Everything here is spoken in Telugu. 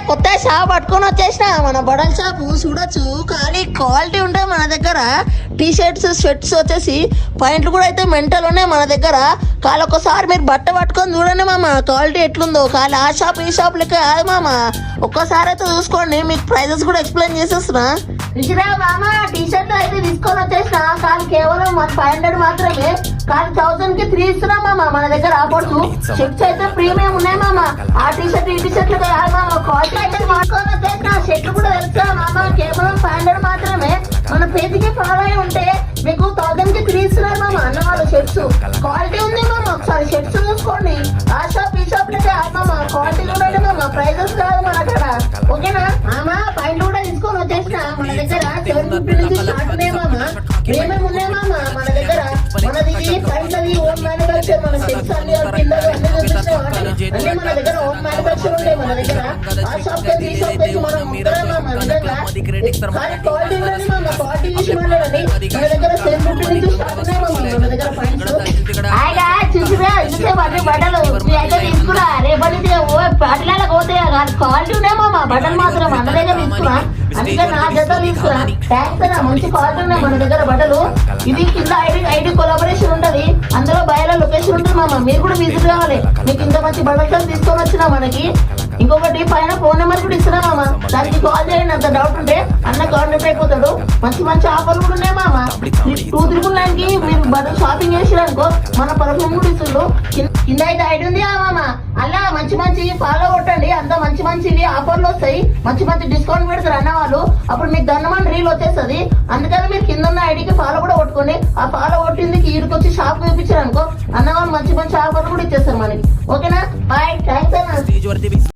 కొత్త షాప్ పట్టుకొని వచ్చేసిన మన బడల్ షాప్ చూడొచ్చు. కానీ క్వాలిటీ ఉంటాయి మన దగ్గర. టీ షర్ట్స్ స్వెట్స్ వచ్చేసి పాయింట్లు కూడా అయితే మెంటల్ ఉన్నాయి మన దగ్గర. కాలు ఒక్కసారి మీరు బట్ట పట్టుకొని చూడండి మామ క్వాలిటీ ఎట్లుందో. కాలు ఆ షాప్ ఈ షాప్ లెక్క కాదు మామ. ఒక్కసారి అయితే చూసుకోండి, మీకు ప్రైజెస్ కూడా ఎక్స్ప్లెయిన్ చేసేస్తున్నా. ఇచ్చిరా మామ టీ షర్ట్ అయితే తీసుకొని వచ్చేసిన. కాదు కేవలం 500 మాత్రమే. కాదు 1000 కి 3 ఇస్తున్నా మామ మన దగ్గర ఆఫర్స్. షర్ట్స్ అయితే ప్రీమియం ఉన్నాయి మామ. ఆ టీ షర్ట్ ఈ టీ షర్ట్లు కాదు మామ. క్వాలిటీ అయితే మార్చుకొని వచ్చేసిన. షర్ట్లు కూడా తెలుసా మామ కేవలం 500 మాత్రమే. మన పేజీకి ఫాలో అయి ఉంటే మీకు 1000 కి 3 ఇస్తున్నారు మామ అన్న వాళ్ళు షర్ట్స్. క్వాలిటీ ఉంది మామ, ఒకసారి షర్ట్స్ చూసుకోండి. ఆ షాప్ ఈ షాప్ లెక్క మామ. క్వాలిటీ కూడా మామ, ప్రైజెస్ కాదు మన అక్కడ. ఓకేనా మామ? పైన కూడా తీసుకొని వచ్చేసిన. మన దగ్గర 750 నుంచి స్టార్ట్ ఉన్నాయి మామ. ప్రీమియం ఉన్నాయి మామ మన దగ్గర. మనది పైనది ఓన్ మ్యానుఫ్యాక్చర్. మన షర్ట్స్ అన్ని కింద అన్ని అన్ని మన దగ్గర ఓన్ మ్యానుఫ్యాక్చర్ ఉంటాయి మన దగ్గర. ఆ షాప్ ఈ షాప్ మనం మామ నిజంగా క్వాలిటీ ఉన్నది మామ. క్వాలిటీ చూసి మాట్లాడండి. మన దగ్గర 750 నుంచి స్టార్ట్ ఉన్నాయి మామ మన దగ్గర పాయింట్స్. హాయిగా చూసిరా ఇంతసేపు అన్ని బట్టలు అయితే తీసుకురా. రేపటి బట్టలకు పోతే క్వాలిటీ ఉన్నాయి మామ. బట్టలు మాత్రం మన దగ్గర తీసుకురా. అందుకే నా జత తీసుకురా. థ్యాంక్స్ అన్న, మంచి క్వాలిటీ ఉన్నాయి మన దగ్గర బట్టలు. ఇది కింద ఐడి కొలాబరేషన్ ఉంటది. అందులో బయట లొకేషన్ ఉంటుంది మామ. మీరు కూడా విజిట్ కావాలి. మీకు ఇంత మంచి బట్టలు తీసుకొని వచ్చినా మనకి. ఇంకొకటి పైన ఫోన్ నెంబర్ కూడా ఇస్తున్నా మామ. దానికి కాల్ చేయండి. అంత డౌట్ ఉంటే అన్న కాంటాక్ట్ అయిపోతాడు. మంచి మంచి ఆఫర్లు కూడా ఉన్నాయి మామ. 239 కి మీరు బట్టలు షాపింగ్ చేసిరనుకో మన పర్ఫ్యూమ్ కూడా ఇస్తుండ్రు. కింద అయితే ఐడి ఉంది మామ. అలా మంచి మంచి ఫాలో కొట్టండి. అంత మంచి మంచివి ఆఫర్లు వస్తాయి. మంచి మంచి డిస్కౌంట్ పెడతారు అన్న వాళ్ళు. అప్పుడు మీకు దండమని రీల్ వచ్చేస్తుంది. అందుకని మీరు కింద ఉన్న ఐడికి ఫాలో కూడా కొట్టుకోండి. ఆ ఫాలో కొట్టింది ఈడికి వచ్చి షాప్ చూపించారు అనుకో అన్న వాళ్ళు మంచి మంచి ఆఫర్లు కూడా ఇచ్చేస్తారు మనకి. ఓకేనా?